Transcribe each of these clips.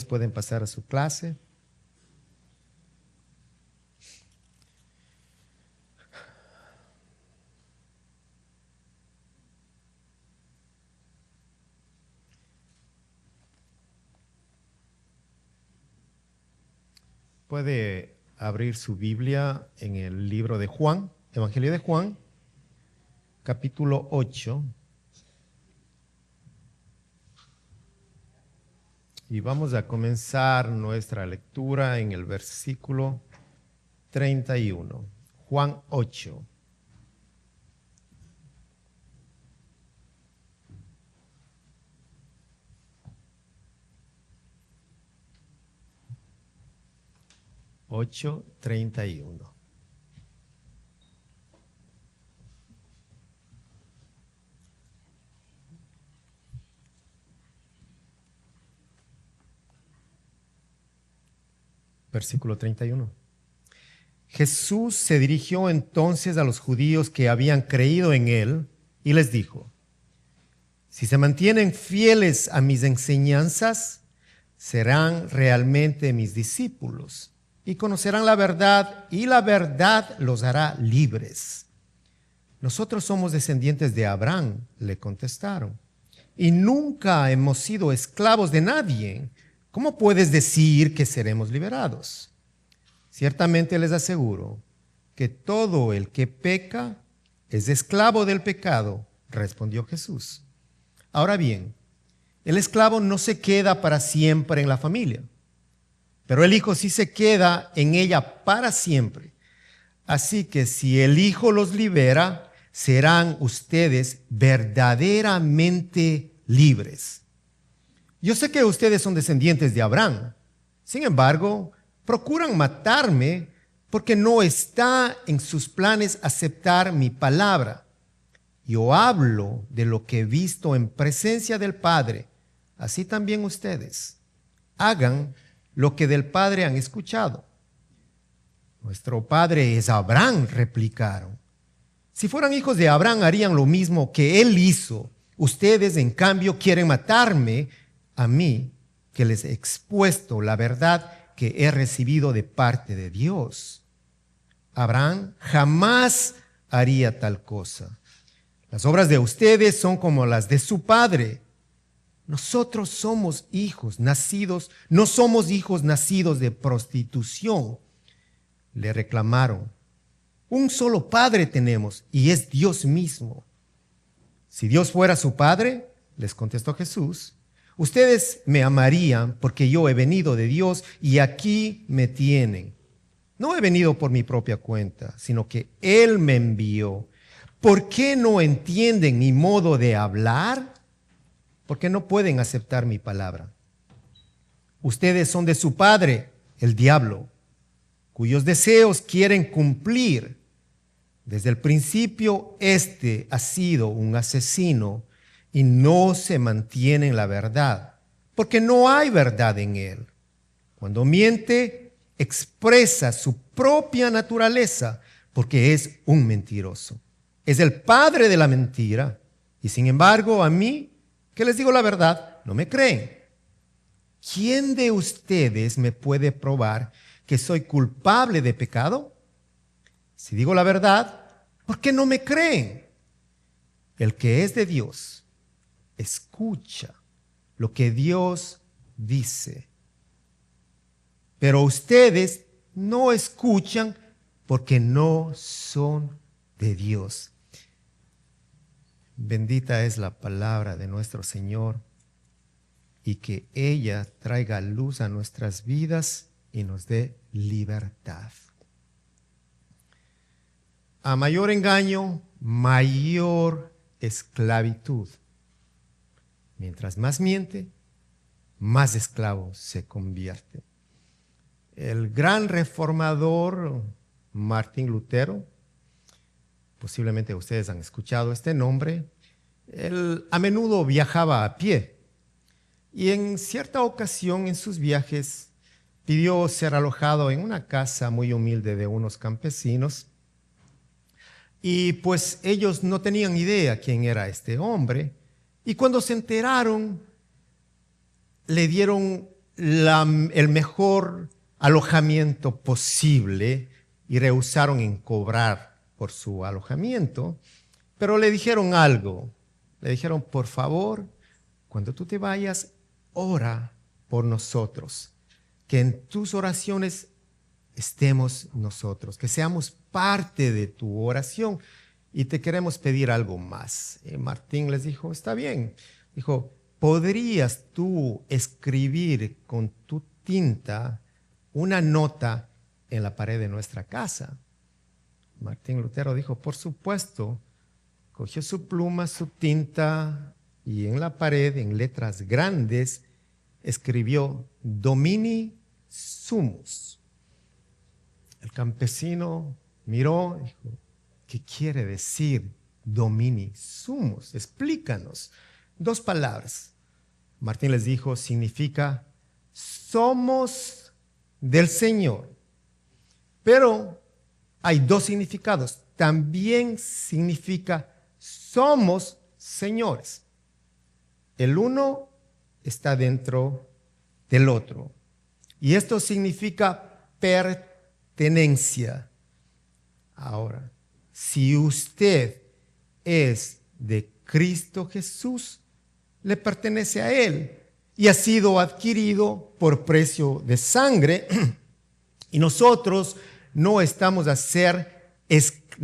niños pueden pasar a su clase. Puede abrir su Biblia en el libro de Juan, Evangelio de Juan, capítulo 8. Y vamos a comenzar nuestra lectura en el versículo 31. Juan 8. Ocho, 31. Versículo 31. Jesús se dirigió entonces a los judíos que habían creído en él y les dijo: si se mantienen fieles a mis enseñanzas, serán realmente mis discípulos y conocerán la verdad, y la verdad los hará libres. Nosotros somos descendientes de Abraham, le contestaron, y nunca hemos sido esclavos de nadie. ¿Cómo puedes decir que seremos liberados? Ciertamente les aseguro que todo el que peca es esclavo del pecado, respondió Jesús. Ahora bien, el esclavo no se queda para siempre en la familia, pero el hijo sí se queda en ella para siempre. Así que si el Hijo los libera, serán ustedes verdaderamente libres. Yo sé que ustedes son descendientes de Abraham. Sin embargo, procuran matarme porque no está en sus planes aceptar mi palabra. Yo hablo de lo que he visto en presencia del Padre. Así también ustedes hagan lo que del Padre han escuchado. Nuestro padre es Abraham, replicaron. Si fueran hijos de Abraham, harían lo mismo que él hizo. Ustedes, en cambio, quieren matarme a mí, que les he expuesto la verdad que he recibido de parte de Dios. Abraham jamás haría tal cosa. Las obras de ustedes son como las de su padre. Nosotros somos hijos nacidos, no somos hijos nacidos de prostitución. Le reclamaron. Un solo padre tenemos y es Dios mismo. Si Dios fuera su padre, les contestó Jesús, ustedes me amarían porque yo he venido de Dios y aquí me tienen. No he venido por mi propia cuenta, sino que Él me envió. ¿Por qué no entienden mi modo de hablar? Porque no pueden aceptar mi palabra. Ustedes son de su padre, el diablo, cuyos deseos quieren cumplir. Desde el principio, este ha sido un asesino y no se mantiene en la verdad, porque no hay verdad en él. Cuando miente, expresa su propia naturaleza, porque es un mentiroso. Es el padre de la mentira, y sin embargo, a mí, que les digo la verdad, no me creen. ¿Quién de ustedes me puede probar que soy culpable de pecado? Si digo la verdad, ¿por qué no me creen? El que es de Dios, escucha lo que Dios dice. Pero ustedes no escuchan porque no son de Dios. Bendita es la palabra de nuestro Señor y que ella traiga luz a nuestras vidas y nos dé libertad. A mayor engaño, mayor esclavitud. Mientras más miente, más esclavo se convierte. El gran reformador Martín Lutero, posiblemente ustedes han escuchado este nombre, él a menudo viajaba a pie y en cierta ocasión en sus viajes pidió ser alojado en una casa muy humilde de unos campesinos. Y pues ellos no tenían idea quién era este hombre. Y cuando se enteraron, le dieron el mejor alojamiento posible y rehusaron en cobrar por su alojamiento, pero le dijeron algo. Le dijeron, por favor, cuando tú te vayas, ora por nosotros, que en tus oraciones estemos nosotros, que seamos parte de tu oración y te queremos pedir algo más. Y Martín les dijo, está bien. Dijo, ¿podrías tú escribir con tu tinta una nota en la pared de nuestra casa? Martín Lutero dijo, por supuesto. Cogió su pluma, su tinta y en la pared, en letras grandes, escribió Domini Sumus. El campesino miró y dijo, ¿qué quiere decir Domini Sumus? Explícanos. 2 palabras. Martín les dijo, significa somos del Señor. Pero hay 2 significados. También significa somos señores. El uno está dentro del otro. Y esto significa pertenencia. Ahora, si usted es de Cristo Jesús, le pertenece a Él y ha sido adquirido por precio de sangre. Y nosotros no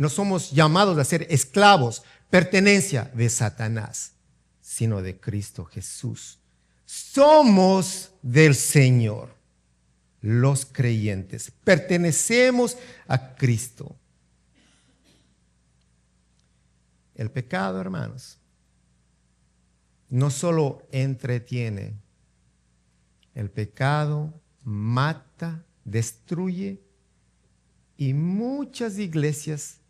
somos llamados a ser esclavos, pertenencia de Satanás, sino de Cristo Jesús. Somos del Señor, los creyentes, pertenecemos a Cristo. El pecado, hermanos, no solo entretiene, el pecado mata, destruye, y muchas iglesias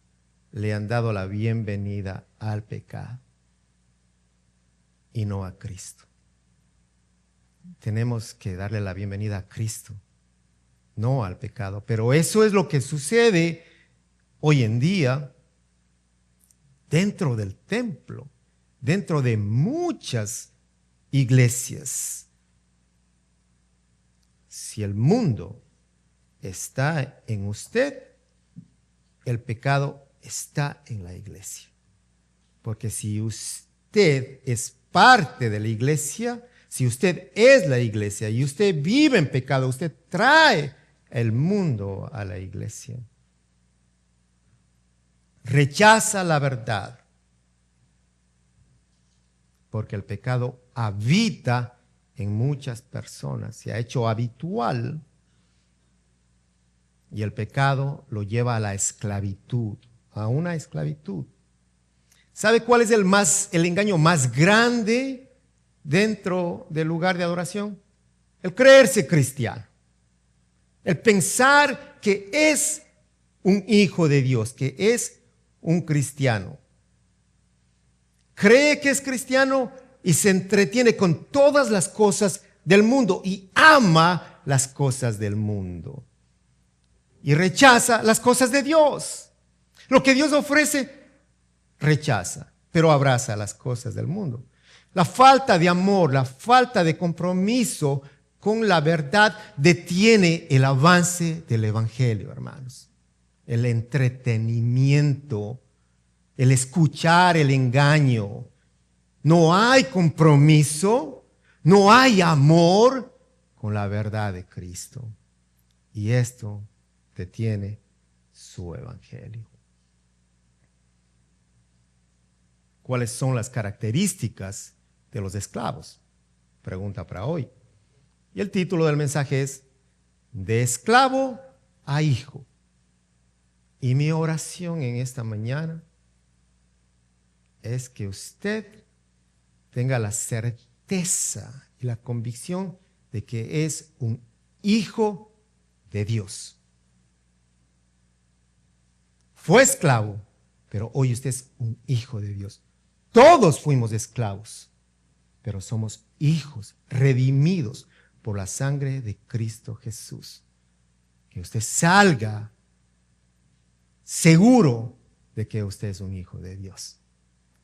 le han dado la bienvenida al pecado y no a Cristo. Tenemos que darle la bienvenida a Cristo, no al pecado. Pero eso es lo que sucede hoy en día dentro del templo, dentro de muchas iglesias. Si el mundo está en usted, el pecado está en la iglesia. Porque si usted es parte de la iglesia, si usted es la iglesia y usted vive en pecado, usted trae el mundo a la iglesia. Rechaza la verdad, porque el pecado habita en muchas personas, se ha hecho habitual. Y el pecado lo lleva a la esclavitud, a una esclavitud. ¿Sabe cuál es el engaño más grande dentro del lugar de adoración? El creerse cristiano. El pensar que es un hijo de Dios, que es un cristiano. Cree que es cristiano y se entretiene con todas las cosas del mundo y ama las cosas del mundo. Y rechaza las cosas de Dios. Lo que Dios ofrece, rechaza, pero abraza las cosas del mundo. La falta de amor, la falta de compromiso con la verdad detiene el avance del evangelio, hermanos. El entretenimiento, el escuchar el engaño. No hay compromiso, no hay amor con la verdad de Cristo. Y esto detiene su evangelio. ¿Cuáles son las características de los esclavos? Pregunta para hoy. Y el título del mensaje es De esclavo a hijo. Y mi oración en esta mañana es que usted tenga la certeza y la convicción de que es un hijo de Dios. Fue esclavo, pero hoy usted es un hijo de Dios. Todos fuimos esclavos, pero somos hijos redimidos por la sangre de Cristo Jesús. Que usted salga seguro de que usted es un hijo de Dios.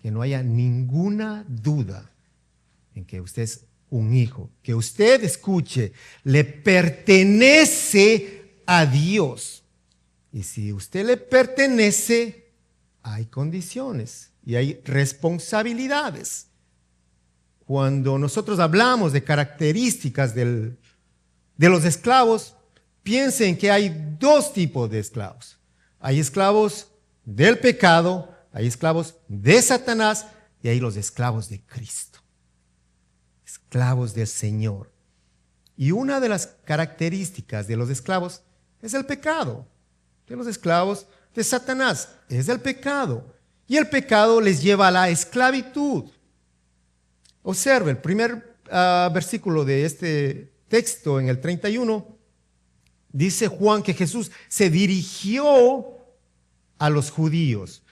Que no haya ninguna duda en que usted es un hijo. Que usted escuche, le pertenece a Dios. Y si usted le pertenece, hay condiciones y hay responsabilidades. Cuando nosotros hablamos de características de los esclavos, piensen que hay dos tipos de esclavos. Hay esclavos del pecado, hay esclavos de Satanás y hay los esclavos de Cristo. Esclavos del Señor. Y una de las características de los esclavos es el pecado. De los esclavos de Satanás es el pecado. Y el pecado les lleva a la esclavitud. Observe el primer versículo de este texto en el 31. Dice Juan que Jesús se dirigió a los judíos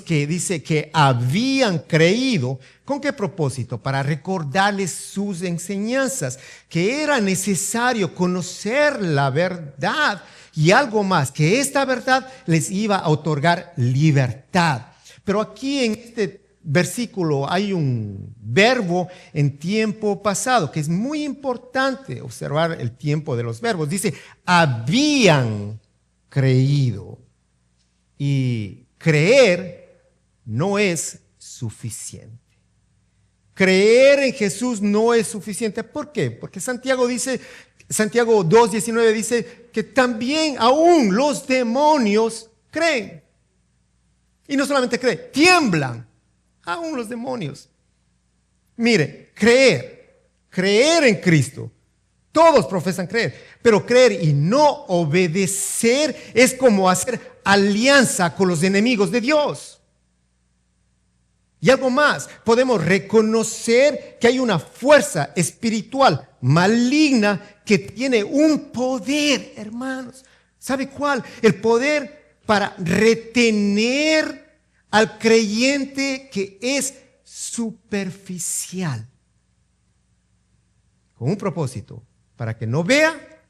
que dice que habían creído. ¿Con qué propósito? Para recordarles sus enseñanzas, que era necesario conocer la verdad y algo más, que esta verdad les iba a otorgar libertad. Pero aquí en este versículo hay un verbo en tiempo pasado, que es muy importante observar el tiempo de los verbos. Dice, habían creído. Y creer no es suficiente. Creer en Jesús no es suficiente. ¿Por qué? Porque Santiago 2:19 dice que también aún los demonios creen. Y no solamente creen, tiemblan. Aún los demonios. Mire, creer en Cristo. Todos profesan creer, pero creer y no obedecer es como hacer alianza con los enemigos de Dios. Y algo más, podemos reconocer que hay una fuerza espiritual maligna que tiene un poder, hermanos. ¿Sabe cuál? El poder para retener al creyente que es superficial. Con un propósito, para que no vea,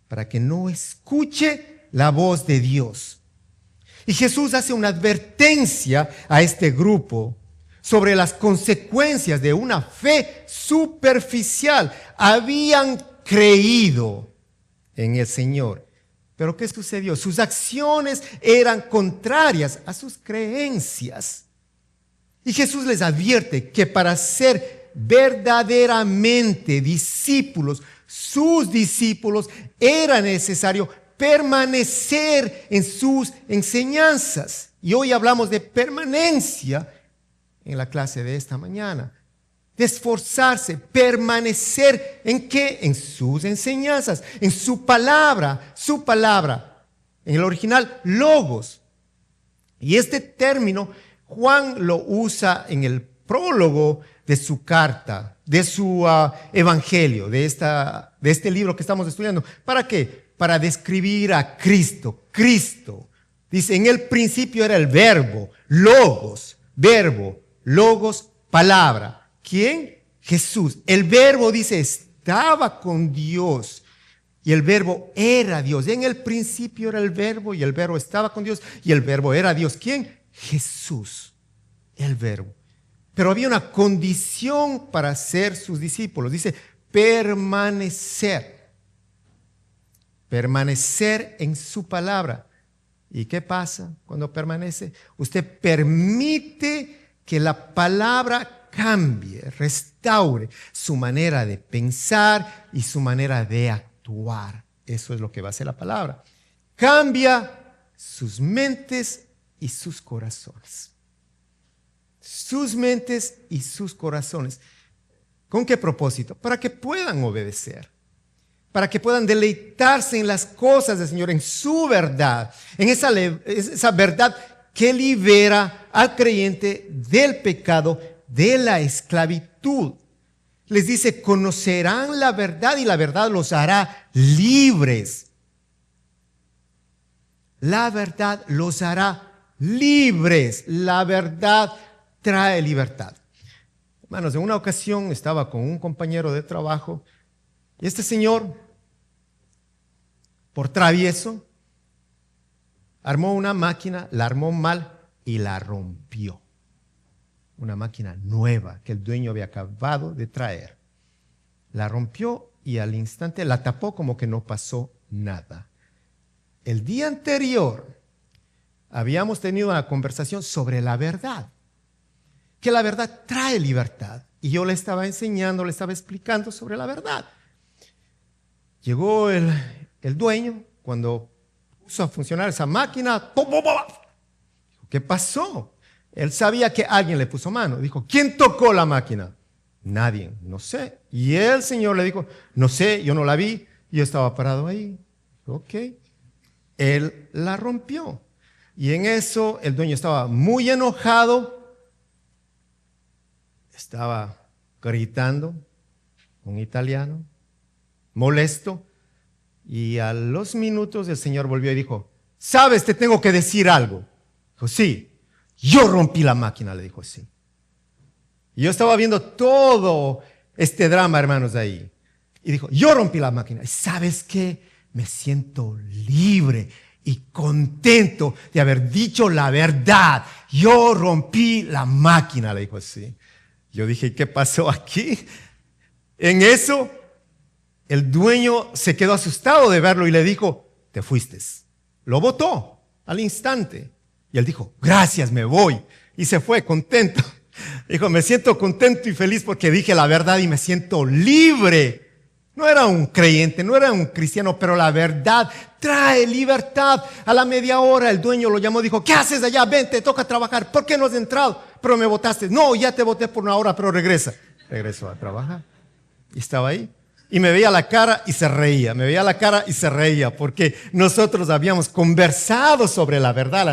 para que no escuche la voz de Dios. Y Jesús hace una advertencia a este grupo sobre las consecuencias de una fe superficial. Habían creído en el Señor. Pero ¿qué sucedió? Sus acciones eran contrarias a sus creencias. Y Jesús les advierte que para ser verdaderamente discípulos, sus discípulos, era necesario permanecer en sus enseñanzas. Y hoy hablamos de permanencia en la clase de esta mañana. De esforzarse, permanecer ¿en qué? En sus enseñanzas, en su palabra. En el original, logos. Y este término Juan lo usa en el prólogo de su carta, de su evangelio, de este libro que estamos estudiando. ¿Para qué? Para describir a Cristo. Cristo. Dice, en el principio era el verbo, logos, palabra. ¿Quién? Jesús. El verbo dice, estaba con Dios. Y el verbo era Dios. En el principio era el verbo y el verbo estaba con Dios y el verbo era Dios. ¿Quién? Jesús. El verbo. Pero había una condición para ser sus discípulos. Dice, permanecer. Permanecer en su palabra. ¿Y qué pasa cuando permanece? Usted permite que la palabra cambie, restaure su manera de pensar y su manera de actuar. Eso es lo que va a hacer la palabra. Cambia sus mentes y sus corazones. Sus mentes y sus corazones. ¿Con qué propósito? Para que puedan obedecer. Para que puedan deleitarse en las cosas del Señor, en su verdad. En esa verdad que libera al creyente del pecado, de la esclavitud. Les dice, conocerán la verdad y la verdad los hará libres. La verdad los hará libres. La verdad trae libertad. Hermanos, en una ocasión estaba con un compañero de trabajo y este señor, por travieso, armó una máquina, la armó mal y la rompió. Una máquina nueva que el dueño había acabado de traer. la rompió y al instante la tapó como que no pasó nada. El día anterior habíamos tenido una conversación sobre la verdad, que la verdad trae libertad. Y yo le estaba enseñando, le estaba explicando sobre la verdad. Llegó el dueño, cuando puso a funcionar esa máquina, ¡pum, pum, pum! Dijo, ¿qué pasó? Él sabía que alguien le puso mano. Dijo, ¿quién tocó la máquina? Nadie, no sé. Y el señor le dijo, no sé, yo no la vi, yo estaba parado ahí. Ok. Él la rompió. Y en eso el dueño estaba muy enojado, estaba gritando, un italiano, molesto. Y a los minutos el señor volvió y dijo, ¿sabes? Te tengo que decir algo. Dijo, sí, yo rompí la máquina, le dijo así. Y yo estaba viendo todo este drama, hermanos, ahí. Y dijo, yo rompí la máquina. ¿Y sabes qué? Me siento libre y contento de haber dicho la verdad. Yo rompí la máquina, le dijo así. Yo dije, ¿qué pasó aquí? En eso, el dueño se quedó asustado de verlo y le dijo, te fuiste. Lo botó al instante. Y él dijo, gracias, me voy. Y se fue contento. Dijo, me siento contento y feliz porque dije la verdad y me siento libre. No era un creyente, no era un cristiano, pero la verdad trae libertad. A la media hora el dueño lo llamó y dijo, ¿qué haces allá? Ven, te toca trabajar. ¿Por qué no has entrado? Pero me votaste. No, ya te voté por una hora, pero regresa. Regresó a trabajar. Y estaba ahí. Y me veía la cara y se reía. Me veía la cara y se reía porque nosotros habíamos conversado sobre la verdad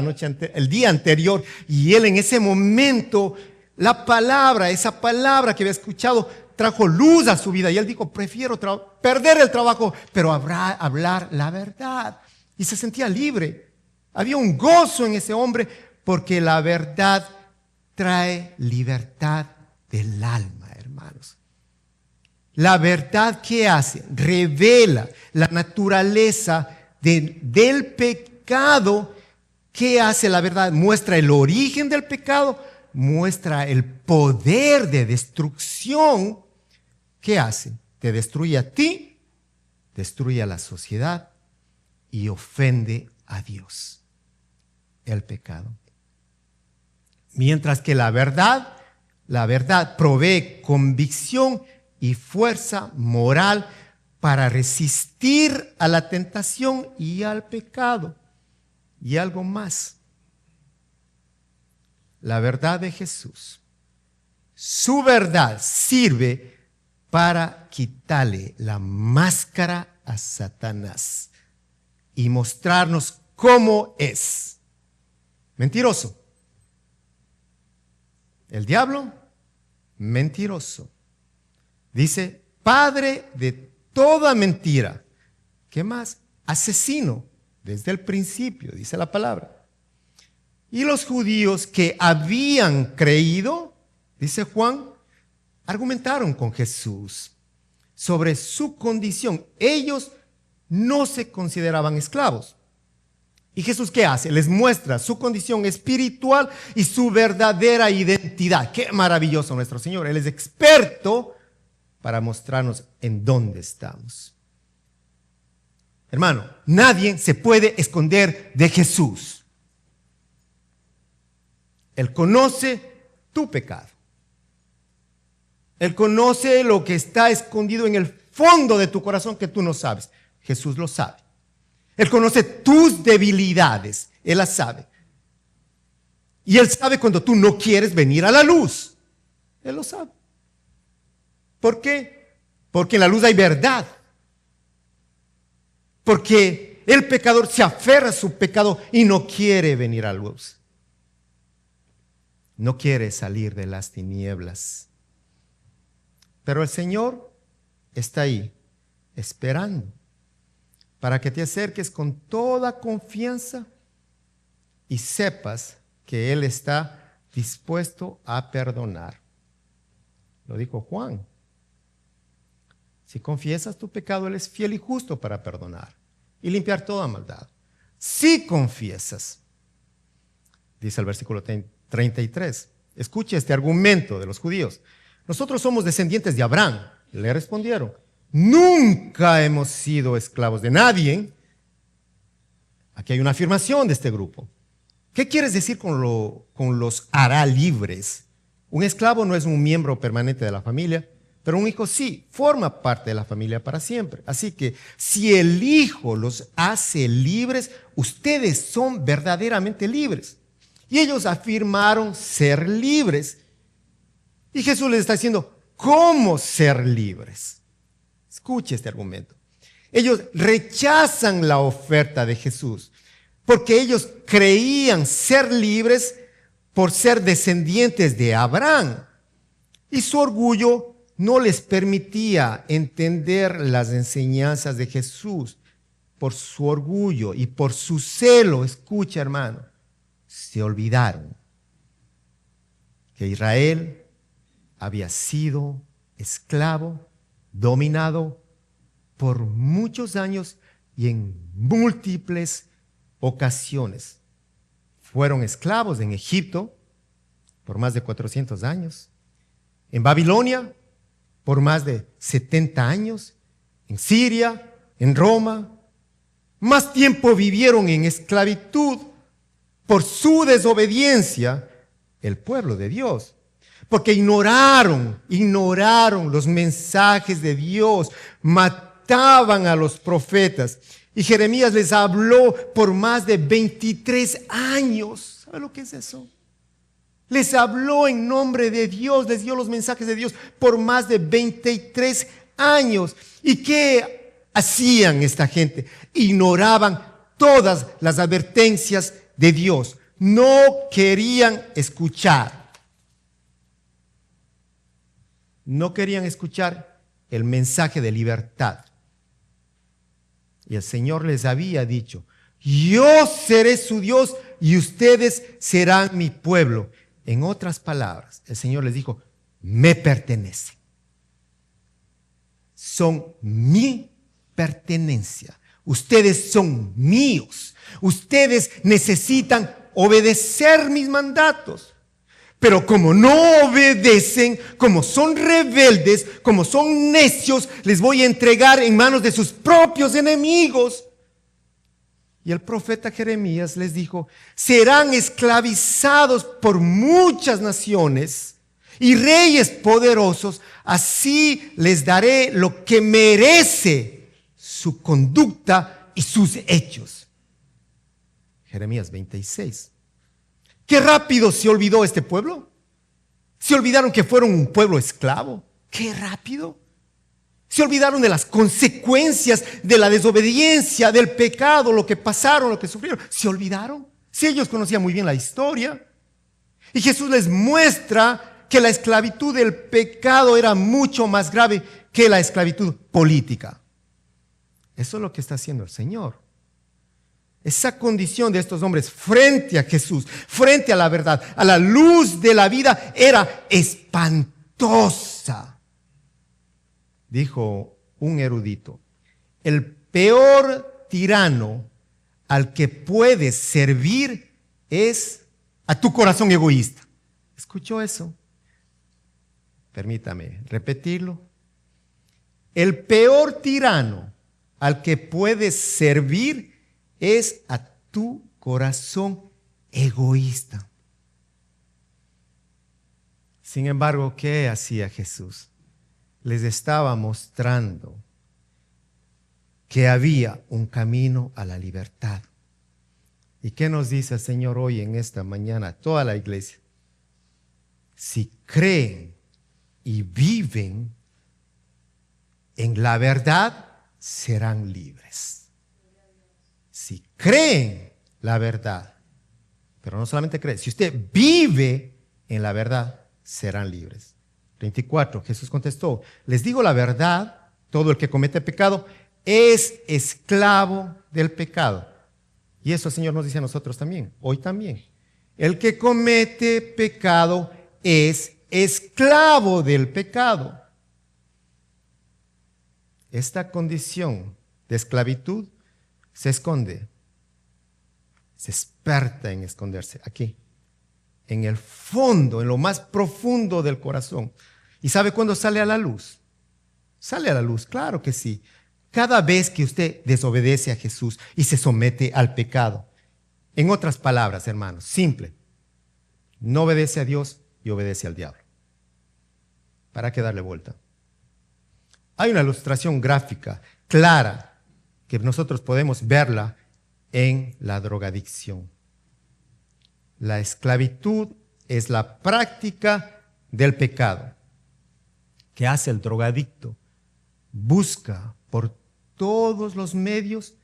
el día anterior. Y él en ese momento, la palabra, esa palabra que había escuchado, trajo luz a su vida. Y él dijo, prefiero perder el trabajo, pero hablar la verdad. Y se sentía libre. Había un gozo en ese hombre porque la verdad trae libertad del alma, hermanos. La verdad, ¿qué hace? Revela la naturaleza del pecado. ¿Qué hace la verdad? Muestra el origen del pecado, muestra el poder de destrucción. ¿Qué hace? Te destruye a ti, destruye a la sociedad y ofende a Dios. El pecado. Mientras que la verdad provee convicción y fuerza moral para resistir a la tentación y al pecado. Y algo más. La verdad de Jesús. Su verdad sirve para quitarle la máscara a Satanás y mostrarnos cómo es. Mentiroso. El diablo, mentiroso. Dice, padre de toda mentira. ¿Qué más? Asesino, desde el principio, dice la palabra. Y los judíos que habían creído, dice Juan, argumentaron con Jesús sobre su condición. Ellos no se consideraban esclavos. ¿Y Jesús qué hace? Les muestra su condición espiritual y su verdadera identidad. ¡Qué maravilloso nuestro Señor! Él es experto para mostrarnos en dónde estamos. Hermano, nadie se puede esconder de Jesús. Él conoce tu pecado. Él conoce lo que está escondido en el fondo de tu corazón que tú no sabes. Jesús lo sabe. Él conoce tus debilidades. Él las sabe. Y Él sabe cuando tú no quieres venir a la luz. Él lo sabe. ¿Por qué? Porque en la luz hay verdad. Porque el pecador se aferra a su pecado y no quiere venir a la luz. No quiere salir de las tinieblas. Pero el Señor está ahí, esperando, para que te acerques con toda confianza y sepas que Él está dispuesto a perdonar. Lo dijo Juan. Si confiesas tu pecado, Él es fiel y justo para perdonar y limpiar toda maldad. Si confiesas, dice el versículo 33. Escuche este argumento de los judíos. Nosotros somos descendientes de Abraham Le respondieron, nunca hemos sido esclavos de nadie. Aquí hay una afirmación de este grupo. ¿Qué quieres decir con los hará libres? Un esclavo no es un miembro permanente de la familia, pero un hijo sí, forma parte de la familia para siempre. Así que si el Hijo los hace libres, ustedes son verdaderamente libres. Y ellos afirmaron ser libres. Y Jesús les está diciendo, ¿cómo ser libres? Escuche este argumento. Ellos rechazan la oferta de Jesús porque ellos creían ser libres por ser descendientes de Abraham. Y su orgullo no les permitía entender las enseñanzas de Jesús. Por su orgullo y por su celo, escucha hermano, se olvidaron que Israel había sido esclavo, dominado por muchos años y en múltiples ocasiones. Fueron esclavos en Egipto por más de 400 años, en Babilonia por más de 70 años, en Siria, en Roma. Más tiempo vivieron en esclavitud por su desobediencia el pueblo de Dios. Porque ignoraron los mensajes de Dios, mataban a los profetas. Y Jeremías les habló por más de 23 años. ¿Sabe lo que es eso? Les habló en nombre de Dios, les dio los mensajes de Dios por más de 23 años. ¿Y qué hacían esta gente? Ignoraban todas las advertencias de Dios. No querían escuchar. No querían escuchar el mensaje de libertad. Y el Señor les había dicho, yo seré su Dios y ustedes serán mi pueblo. En otras palabras, el Señor les dijo, me pertenecen. Son mi pertenencia. Ustedes son míos. Ustedes necesitan obedecer mis mandatos. Pero como no obedecen, como son rebeldes, como son necios, les voy a entregar en manos de sus propios enemigos. Y el profeta Jeremías les dijo, serán esclavizados por muchas naciones y reyes poderosos, así les daré lo que merece su conducta y sus hechos. Jeremías 26. Qué rápido se olvidó este pueblo. Se olvidaron que fueron un pueblo esclavo. Qué rápido. Se olvidaron de las consecuencias de la desobediencia, del pecado, lo que pasaron, lo que sufrieron. Se olvidaron. Si ellos conocían muy bien la historia. Y Jesús les muestra que la esclavitud del pecado era mucho más grave que la esclavitud política. Eso es lo que está haciendo el Señor. Esa condición de estos hombres frente a Jesús, frente a la verdad, a la luz de la vida, era espantosa. Dijo un erudito, el peor tirano al que puedes servir es a tu corazón egoísta. ¿Escuchó eso? Permítame repetirlo. El peor tirano al que puedes servir es a tu corazón egoísta. Sin embargo, ¿qué hacía Jesús? Les estaba mostrando que había un camino a la libertad. ¿Y qué nos dice el Señor hoy en esta mañana a toda la iglesia? Si creen y viven en la verdad, serán libres. Si creen la verdad, pero no solamente cree, si usted vive en la verdad, serán libres. 24, Jesús contestó, les digo la verdad, todo el que comete pecado es esclavo del pecado. Y eso el Señor nos dice a nosotros también, hoy también. El que comete pecado es esclavo del pecado. Esta condición de esclavitud se esconde, se experta en esconderse aquí, en el fondo, en lo más profundo del corazón. ¿Y sabe cuándo sale a la luz? Sale a la luz, claro que sí. Cada vez que usted desobedece a Jesús y se somete al pecado. En otras palabras, hermanos, simple. No obedece a Dios y obedece al diablo. ¿Para qué darle vuelta? Hay una ilustración gráfica clara que nosotros podemos verla en la drogadicción. La esclavitud es la práctica del pecado. ¿Qué hace el drogadicto? Busca por todos los medios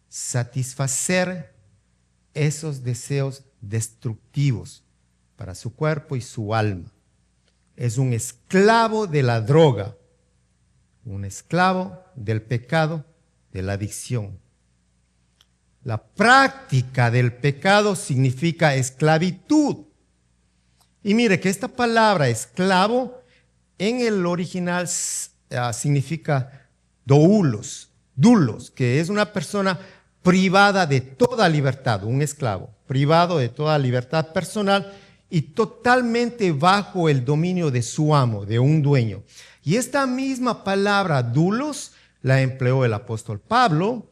satisfacer esos deseos destructivos para su cuerpo y su alma. Es un esclavo de la droga, un esclavo del pecado, de la adicción. La práctica del pecado significa esclavitud. Y mire que esta palabra esclavo en el original significa doulos, que es una persona privada de toda libertad, un esclavo, privado de toda libertad personal y totalmente bajo el dominio de su amo, de un dueño. Y esta misma palabra doulos la empleó el apóstol Pablo.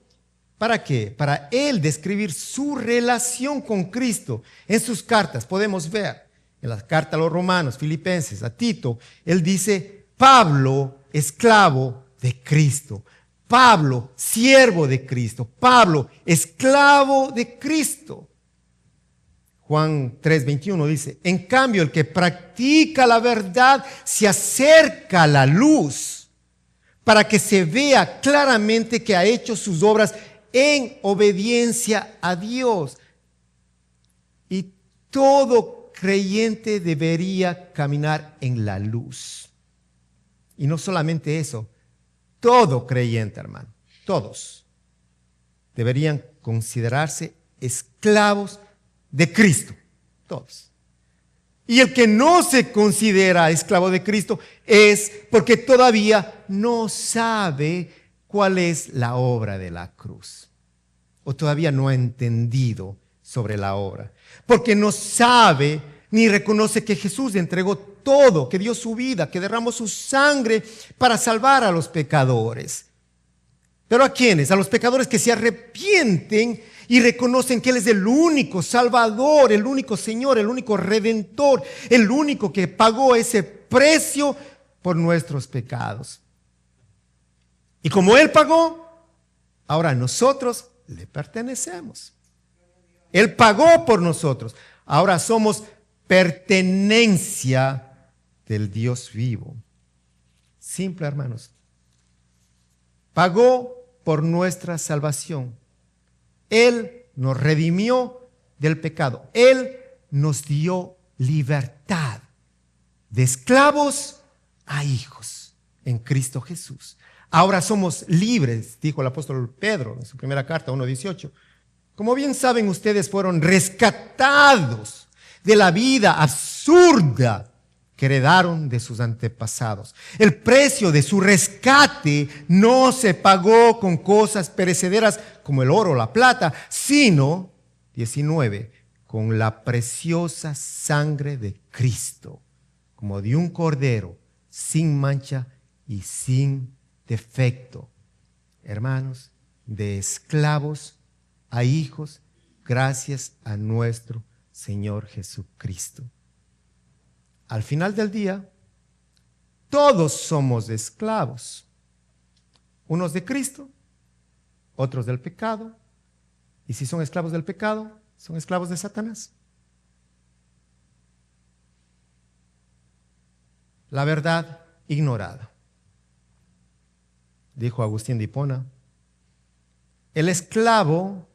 ¿Para qué? Para él describir su relación con Cristo. En sus cartas podemos ver, en la carta a los Romanos, Filipenses, a Tito, él dice, Pablo, esclavo de Cristo. Pablo, siervo de Cristo. Pablo, esclavo de Cristo. Juan 3:21 dice, en cambio el que practica la verdad se acerca a la luz para que se vea claramente que ha hecho sus obras en obediencia a Dios. Y todo creyente debería caminar en la luz. Y no solamente eso, todo creyente, hermano, todos deberían considerarse esclavos de Cristo, todos. Y el que no se considera esclavo de Cristo es porque todavía no sabe cuál es la obra de la cruz. O todavía no ha entendido sobre la obra. Porque no sabe ni reconoce que Jesús entregó todo, que dio su vida, que derramó su sangre para salvar a los pecadores. ¿Pero a quiénes? A los pecadores que se arrepienten y reconocen que Él es el único Salvador, el único Señor, el único Redentor, el único que pagó ese precio por nuestros pecados. Y como Él pagó, ahora nosotros le pertenecemos. Él pagó por nosotros. Ahora somos pertenencia del Dios vivo. Simple, hermanos. Pagó por nuestra salvación. Él nos redimió del pecado. Él nos dio libertad de esclavos a hijos en Cristo Jesús. Ahora somos libres, dijo el apóstol Pedro en su primera carta 1:18. Como bien saben, ustedes fueron rescatados de la vida absurda que heredaron de sus antepasados. El precio de su rescate no se pagó con cosas perecederas como el oro o la plata, sino, 19, con la preciosa sangre de Cristo, como de un cordero, sin mancha y sin defecto. Hermanos, de esclavos a hijos, gracias a nuestro Señor Jesucristo. Al final del día, todos somos esclavos. Unos de Cristo, otros del pecado. Y si son esclavos del pecado, son esclavos de Satanás. La verdad ignorada. Dijo Agustín de Hipona, el esclavo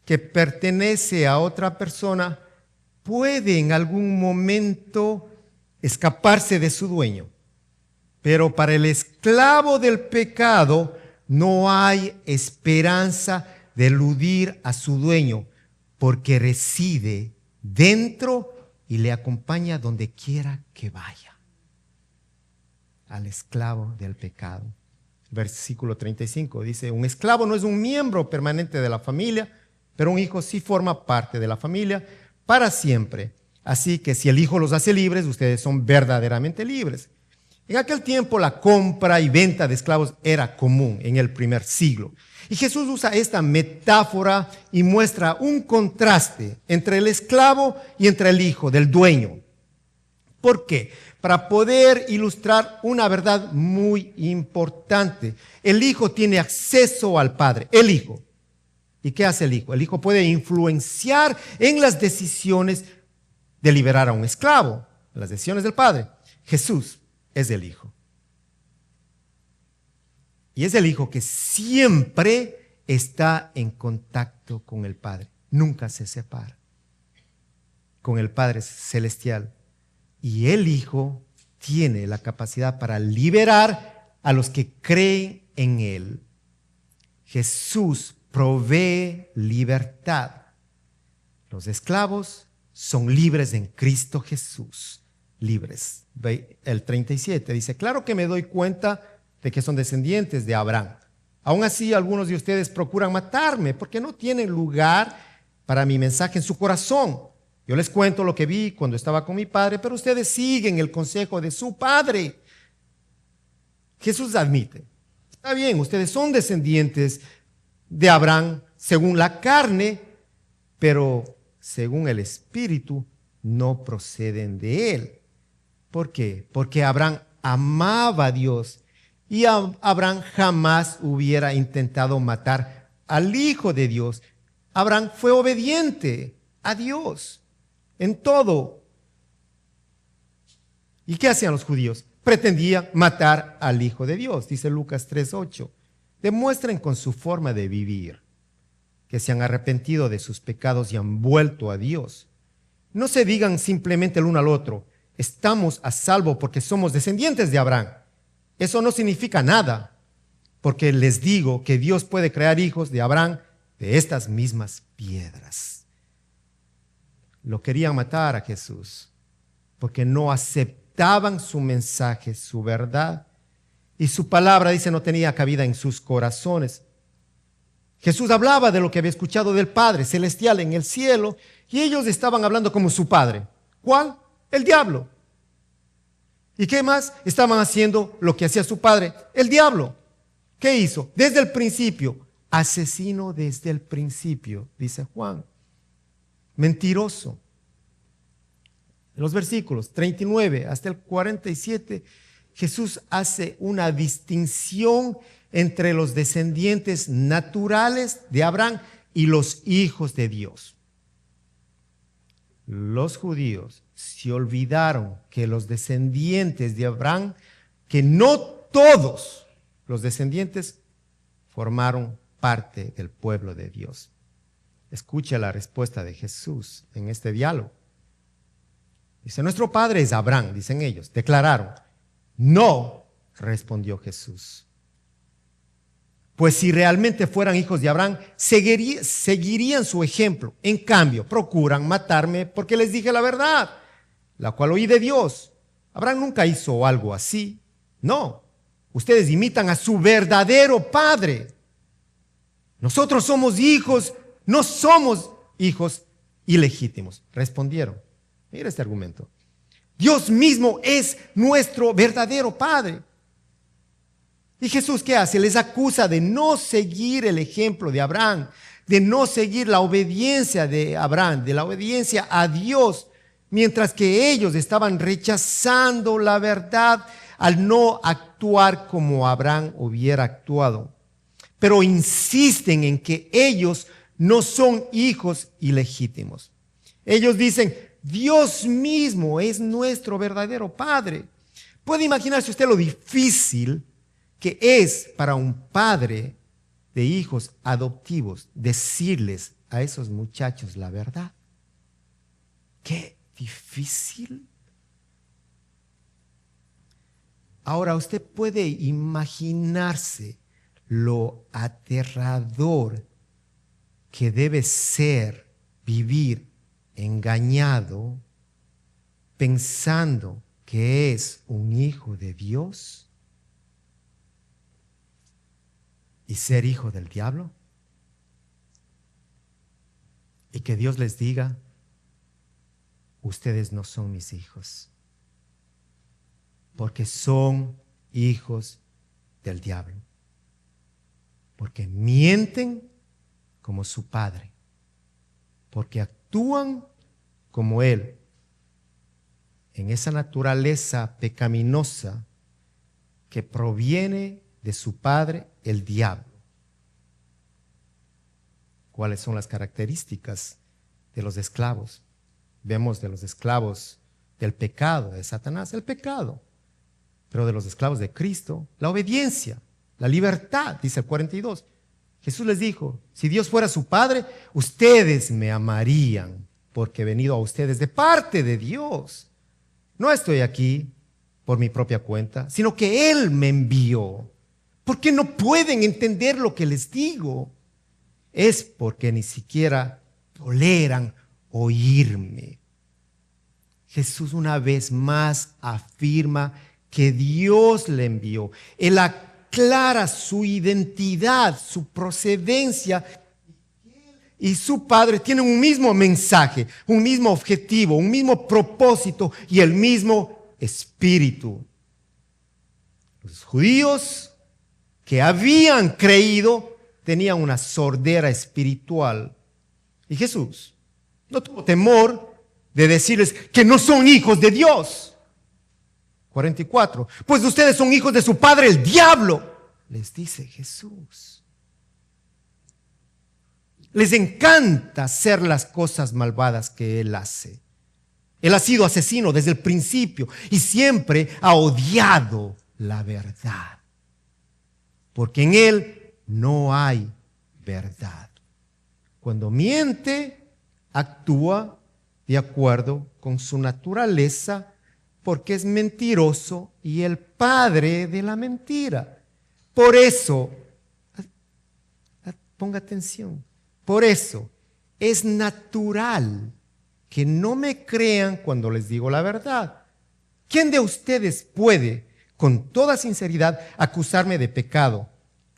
que pertenece a otra persona puede en algún momento escaparse de su dueño, pero para el esclavo del pecado no hay esperanza de eludir a su dueño, porque reside dentro y le acompaña donde quiera que vaya. Al esclavo del pecado. Versículo 35 dice, un esclavo no es un miembro permanente de la familia, pero un hijo sí forma parte de la familia para siempre. Así que si el Hijo los hace libres, ustedes son verdaderamente libres. En aquel tiempo la compra y venta de esclavos era común en el primer siglo. Y Jesús usa esta metáfora y muestra un contraste entre el esclavo y entre el hijo del dueño. ¿Por qué? Para poder ilustrar una verdad muy importante. El hijo tiene acceso al padre, el hijo. ¿Y qué hace el hijo? El hijo puede influenciar en las decisiones de liberar a un esclavo, las decisiones del padre. Jesús es el hijo. Y es el hijo que siempre está en contacto con el padre. Nunca se separa con el Padre Celestial. Y el hijo tiene la capacidad para liberar a los que creen en él. Jesús provee libertad. Los esclavos son libres en Cristo Jesús. Libres. El 37 dice, claro que me doy cuenta de que son descendientes de Abraham. Aún así, algunos de ustedes procuran matarme porque no tienen lugar para mi mensaje en su corazón. Yo les cuento lo que vi cuando estaba con mi padre, pero ustedes siguen el consejo de su padre. Jesús admite, está bien, ustedes son descendientes de Abraham según la carne, pero según el Espíritu no proceden de él. ¿Por qué? Porque Abraham amaba a Dios y Abraham jamás hubiera intentado matar al Hijo de Dios. Abraham fue obediente a Dios en todo. ¿Y qué hacían los judíos? Pretendían matar al Hijo de Dios, dice Lucas 3:8. Demuestren con su forma de vivir que se han arrepentido de sus pecados y han vuelto a Dios. No se digan simplemente el uno al otro, estamos a salvo porque somos descendientes de Abraham. Eso no significa nada, porque les digo que Dios puede crear hijos de Abraham de estas mismas piedras. Lo querían matar a Jesús porque no aceptaban su mensaje, su verdad, y su palabra, dice, no tenía cabida en sus corazones. Jesús hablaba de lo que había escuchado del Padre Celestial en el cielo y ellos estaban hablando como su padre. ¿Cuál? El diablo. ¿Y qué más? Estaban haciendo lo que hacía su padre, el diablo. ¿Qué hizo? Desde el principio, asesino desde el principio, dice Juan. Mentiroso. En los versículos 39 hasta el 47, Jesús hace una distinción entre los descendientes naturales de Abraham y los hijos de Dios. Los judíos se olvidaron que los descendientes de Abraham, que no todos los descendientes formaron parte del pueblo de Dios. Escucha la respuesta de Jesús en este diálogo. Dice, nuestro padre es Abraham, dicen ellos. Declararon, no, respondió Jesús. Pues si realmente fueran hijos de Abraham, seguirían su ejemplo. En cambio, procuran matarme porque les dije la verdad, la cual oí de Dios. Abraham nunca hizo algo así. No, ustedes imitan a su verdadero padre. Nosotros somos hijos, no somos hijos ilegítimos. Respondieron. Mira este argumento. Dios mismo es nuestro verdadero padre. ¿Y Jesús qué hace? Les acusa de no seguir el ejemplo de Abraham, de no seguir la obediencia de Abraham, de la obediencia a Dios, mientras que ellos estaban rechazando la verdad al no actuar como Abraham hubiera actuado. Pero insisten en que ellos no son hijos ilegítimos. Ellos dicen, Dios mismo es nuestro verdadero Padre. ¿Puede imaginarse usted lo difícil que es para un padre de hijos adoptivos decirles a esos muchachos la verdad? ¡Qué difícil! Ahora usted puede imaginarse lo aterrador que debe ser vivir engañado pensando que es un hijo de Dios y ser hijo del diablo, y que Dios les diga, ustedes no son mis hijos. porque son hijos del diablo. Porque mienten como su padre. Porque actúan como él. En esa naturaleza pecaminosa que proviene de su padre, el diablo. ¿Cuáles son las características de los esclavos? Vemos de los esclavos del pecado, de Satanás, el pecado. Pero de los esclavos de Cristo, la obediencia, la libertad, dice el 42. Jesús les dijo, si Dios fuera su Padre, ustedes me amarían, porque he venido a ustedes de parte de Dios. No estoy aquí por mi propia cuenta, sino que Él me envió. ¿Por qué no pueden entender lo que les digo? Es porque ni siquiera toleran oírme. Jesús una vez más afirma que Dios le envió. Él aclara su identidad, su procedencia, y su Padre tienen un mismo mensaje, un mismo objetivo, un mismo propósito y el mismo espíritu. Los judíos que habían creído tenían una sordera espiritual. Y Jesús no tuvo temor de decirles que no son hijos de Dios. 44. Pues ustedes son hijos de su padre, el diablo, les dice Jesús. Les encanta hacer las cosas malvadas que él hace. Él ha sido asesino desde el principio y siempre ha odiado la verdad. Porque en él no hay verdad. Cuando miente, actúa de acuerdo con su naturaleza, porque es mentiroso y el padre de la mentira. Por eso, ponga atención, por eso es natural que no me crean cuando les digo la verdad. ¿Quién de ustedes puede, con toda sinceridad, acusarme de pecado?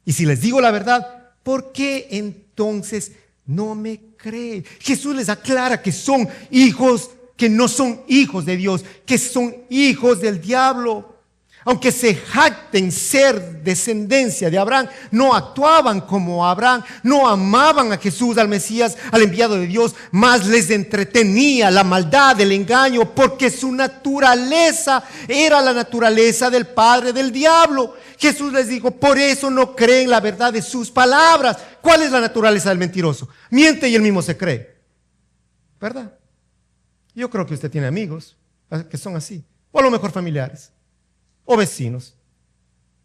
Y si les digo la verdad, ¿por qué entonces no me creen? Jesús les aclara que son hijos, que no son hijos de Dios, que son hijos del diablo. Aunque se jacten ser descendencia de Abraham, no actuaban como Abraham, no amaban a Jesús, al Mesías, al enviado de Dios, más les entretenía la maldad, el engaño, porque su naturaleza era la naturaleza del padre del diablo. Jesús les dijo, por eso no creen la verdad de sus palabras. ¿Cuál es la naturaleza del mentiroso? Miente y él mismo se cree, ¿verdad? Yo creo que usted tiene amigos que son así, o a lo mejor familiares, o vecinos,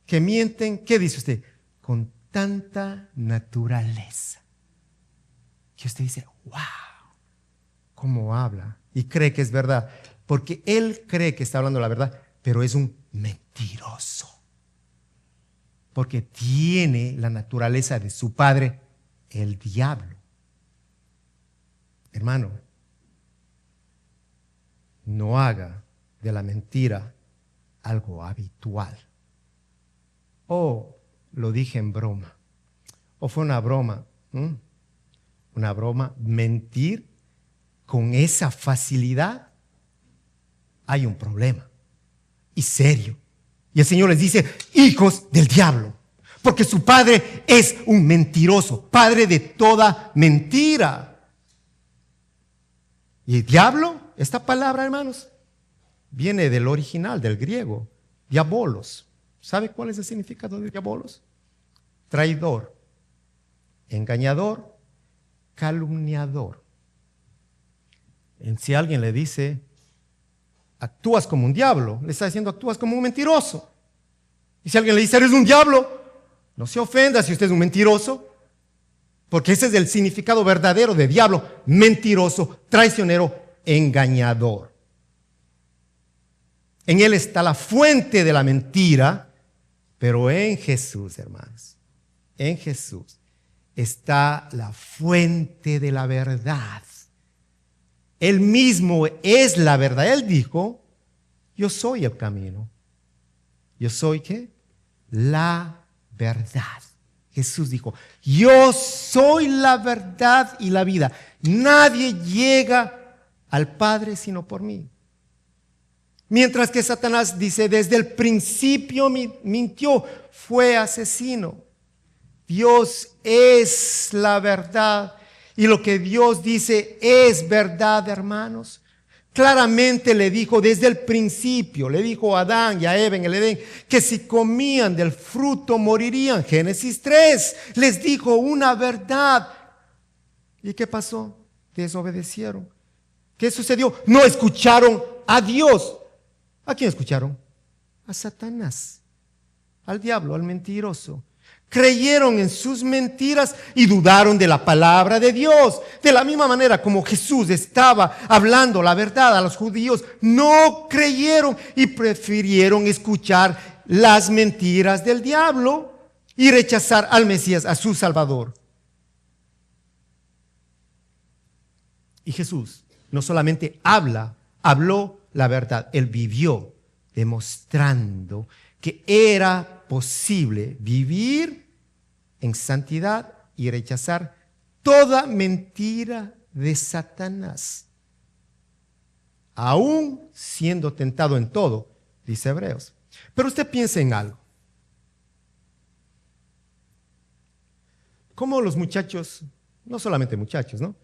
que mienten, ¿qué dice usted? Con tanta naturaleza, que usted dice, wow, ¿cómo habla? Y cree que es verdad, porque él cree que está hablando la verdad, pero es un mentiroso, porque tiene la naturaleza de su padre, el diablo. Hermano, no haga de la mentira algo habitual. O lo dije en broma, o fue una broma. Una broma, mentir con esa facilidad, hay un problema, y serio. Y el Señor les dice, hijos del diablo, porque su padre es un mentiroso, padre de toda mentira. Y el diablo, esta palabra, hermanos, viene del original, del griego, diabolos. ¿Sabe cuál es el significado de diabolos? Traidor, engañador, calumniador. Si alguien le dice, actúas como un diablo, le está diciendo, actúas como un mentiroso. Y si alguien le dice, eres un diablo, no se ofenda si usted es un mentiroso, porque ese es el significado verdadero de diablo, mentiroso, traicionero, engañador. En él está la fuente de la mentira, pero en Jesús, hermanos, en Jesús está la fuente de la verdad. Él mismo es la verdad. Él dijo, yo soy el camino. Yo soy, ¿qué? La verdad. Jesús dijo, yo soy la verdad y la vida. Nadie llega al Padre sino por mí. Mientras que Satanás dice, desde el principio mintió, fue asesino. Dios es la verdad y lo que Dios dice es verdad, hermanos. Claramente le dijo desde el principio, le dijo a Adán y a Eva en el Edén, que si comían del fruto morirían. Génesis 3 les dijo una verdad. ¿Y qué pasó? Desobedecieron. ¿Qué sucedió? No escucharon a Dios. ¿A quién escucharon? A Satanás, al diablo, al mentiroso. Creyeron en sus mentiras y dudaron de la palabra de Dios. De la misma manera como Jesús estaba hablando la verdad a los judíos, no creyeron y prefirieron escuchar las mentiras del diablo y rechazar al Mesías, a su Salvador. Y Jesús no solamente habló la verdad, Él vivió demostrando que era posible vivir en santidad y rechazar toda mentira de Satanás, aún siendo tentado en todo, dice Hebreos. Pero usted piensa en algo. Como los muchachos, no solamente muchachos, ¿no?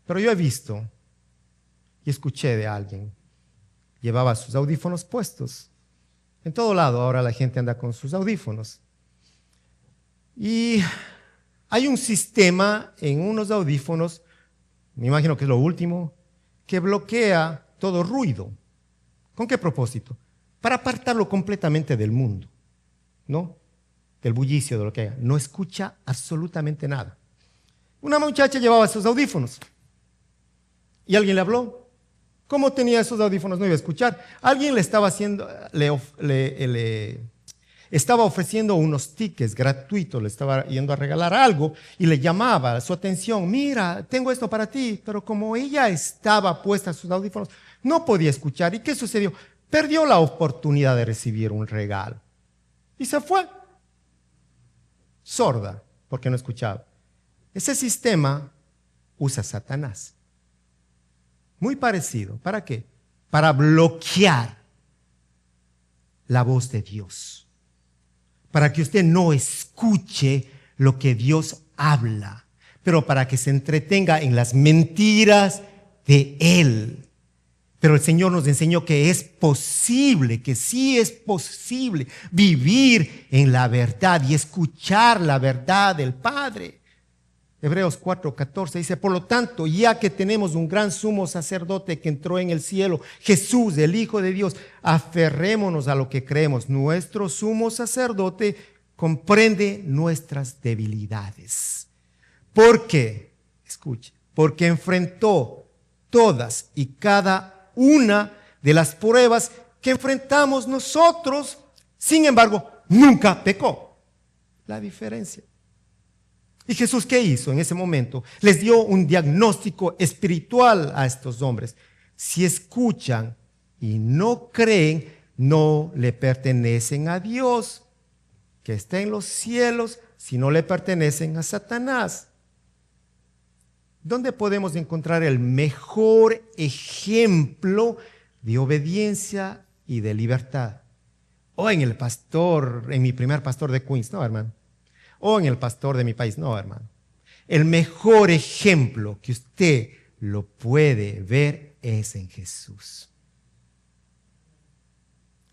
Pero yo he visto y escuché de alguien, llevaba sus audífonos puestos. En todo lado ahora la gente anda con sus audífonos. Y hay un sistema en unos audífonos, me imagino que es lo último, que bloquea todo ruido. ¿Con qué propósito? Para apartarlo completamente del mundo, ¿no? Del bullicio, de lo que haya. No escucha absolutamente nada. Una muchacha llevaba sus audífonos y alguien le habló. ¿Cómo tenía esos audífonos? No iba a escuchar. Alguien le estaba estaba ofreciendo unos tickets gratuitos, le estaba yendo a regalar algo y le llamaba su atención. Mira, tengo esto para ti. Pero como ella estaba puesta a sus audífonos, no podía escuchar. ¿Y qué sucedió? Perdió la oportunidad de recibir un regalo. Y se fue. Sorda, porque no escuchaba. Ese sistema usa Satanás. Muy parecido. ¿Para qué? Para bloquear la voz de Dios. Para que usted no escuche lo que Dios habla, pero para que se entretenga en las mentiras de Él. Pero el Señor nos enseñó que es posible, que sí es posible vivir en la verdad y escuchar la verdad del Padre. Hebreos 4:14 dice, por lo tanto, ya que tenemos un gran sumo sacerdote que entró en el cielo, Jesús, el Hijo de Dios, aferrémonos a lo que creemos. Nuestro sumo sacerdote comprende nuestras debilidades. Porque, escuche, porque enfrentó todas y cada una de las pruebas que enfrentamos nosotros, sin embargo, nunca pecó. La diferencia. ¿Y Jesús qué hizo en ese momento? Les dio un diagnóstico espiritual a estos hombres. Si escuchan y no creen, no le pertenecen a Dios, que está en los cielos, sino le pertenecen a Satanás. ¿Dónde podemos encontrar el mejor ejemplo de obediencia y de libertad? O en el pastor, en mi primer pastor de Queens, no, hermano. O en el pastor de mi país, no, hermano. El mejor ejemplo que usted lo puede ver es en Jesús.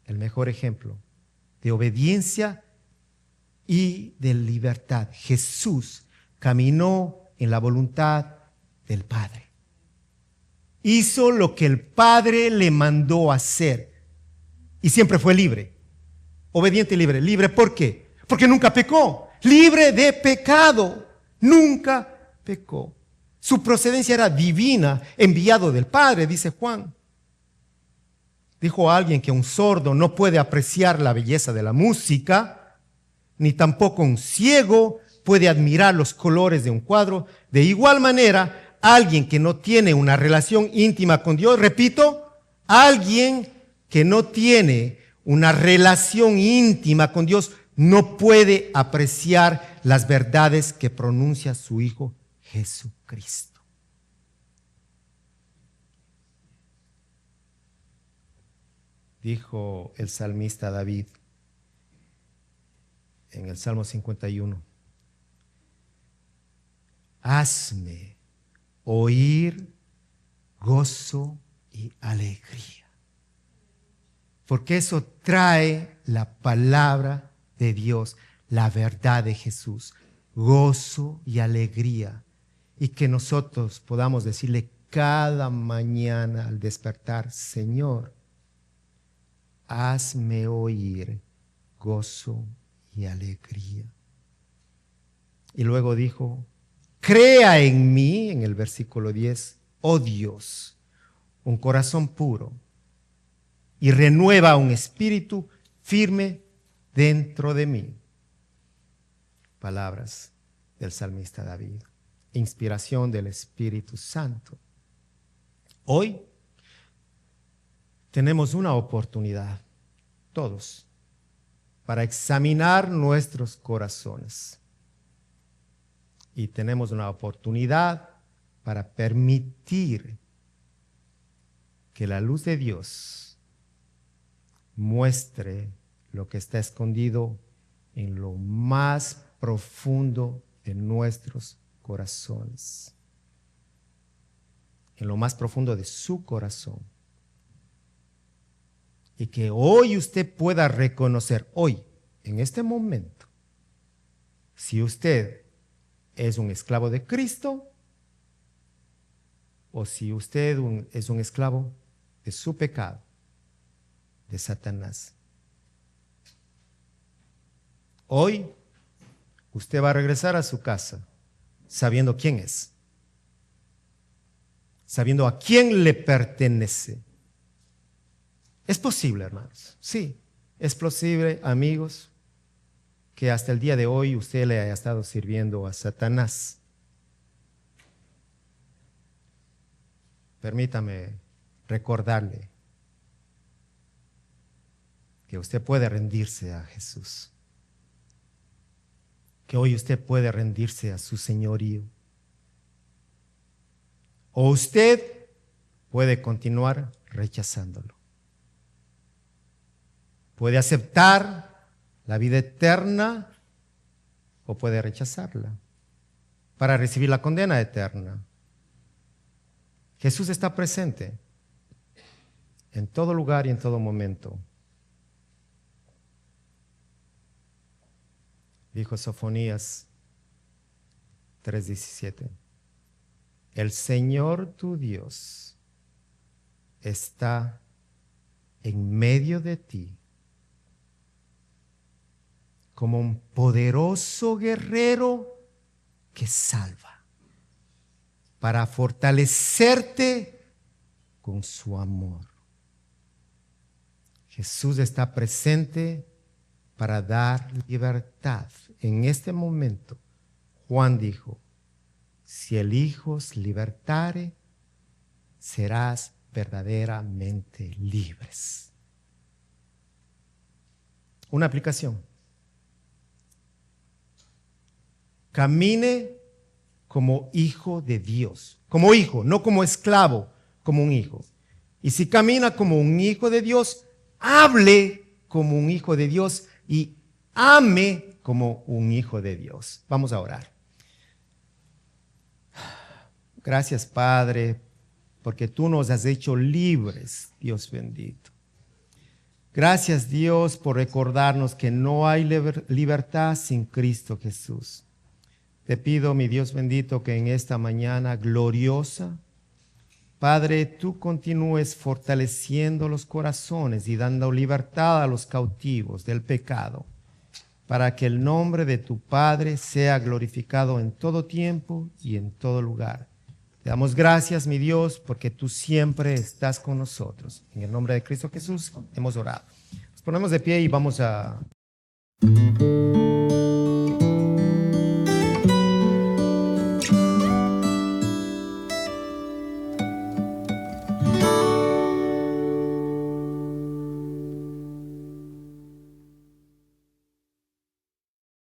El mejor ejemplo de obediencia y de libertad. Jesús caminó en la voluntad del Padre. Hizo lo que el Padre le mandó hacer. Y siempre fue libre. Obediente y libre. ¿Libre por qué? Porque nunca pecó. Libre de pecado. Nunca pecó. Su procedencia era divina, enviado del Padre, dice Juan. Dijo alguien que un sordo no puede apreciar la belleza de la música, ni tampoco un ciego puede admirar los colores de un cuadro. De igual manera, alguien que no tiene una relación íntima con Dios, repito, alguien que no tiene una relación íntima con Dios no puede apreciar las verdades que pronuncia su Hijo Jesucristo. dijo el salmista David en el Salmo 51. Hazme oír gozo y alegría. Porque eso trae la palabra de Dios, la verdad de Jesús, gozo y alegría. Y que nosotros podamos decirle cada mañana al despertar, Señor, hazme oír gozo y alegría. Y luego dijo, crea en mí, en el versículo 10, oh Dios, un corazón puro y renueva un espíritu firme dentro de mí. Palabras del salmista David, inspiración del Espíritu Santo. Hoy tenemos una oportunidad, todos, para examinar nuestros corazones. Y tenemos una oportunidad para permitir que la luz de Dios muestre lo que está escondido en lo más profundo de nuestros corazones, en lo más profundo de su corazón. Y que hoy usted pueda reconocer, hoy, en este momento, si usted es un esclavo de Cristo o si usted es un esclavo de su pecado, de Satanás. Hoy usted va a regresar a su casa sabiendo quién es, sabiendo a quién le pertenece. Es posible, hermanos, sí, es posible, amigos, que hasta el día de hoy usted le haya estado sirviendo a Satanás. Permítame recordarle que usted puede rendirse a Jesús, que hoy usted puede rendirse a su señorío, o usted puede continuar rechazándolo. Puede aceptar la vida eterna o puede rechazarla para recibir la condena eterna. Jesús está presente en todo lugar y en todo momento. Dijo Sofonías 3:17, el Señor tu Dios está en medio de ti como un poderoso guerrero que salva, para fortalecerte con su amor. Jesús está presente para dar libertad. En este momento, Juan dijo, si el Hijo os libertare, serás verdaderamente libres. Una aplicación. Camine como hijo de Dios, como hijo, no como esclavo, como un hijo. Y si camina como un hijo de Dios, hable como un hijo de Dios y ame como un hijo de Dios. Vamos a orar. Gracias, Padre, porque tú nos has hecho libres, Dios bendito. Gracias, Dios, por recordarnos que no hay libertad sin Cristo Jesús. Te pido, mi Dios bendito, que en esta mañana gloriosa, Padre, tú continúes fortaleciendo los corazones y dando libertad a los cautivos del pecado, para que el nombre de tu Padre sea glorificado en todo tiempo y en todo lugar. Te damos gracias, mi Dios, porque tú siempre estás con nosotros. En el nombre de Cristo Jesús hemos orado. Nos ponemos de pie y vamos a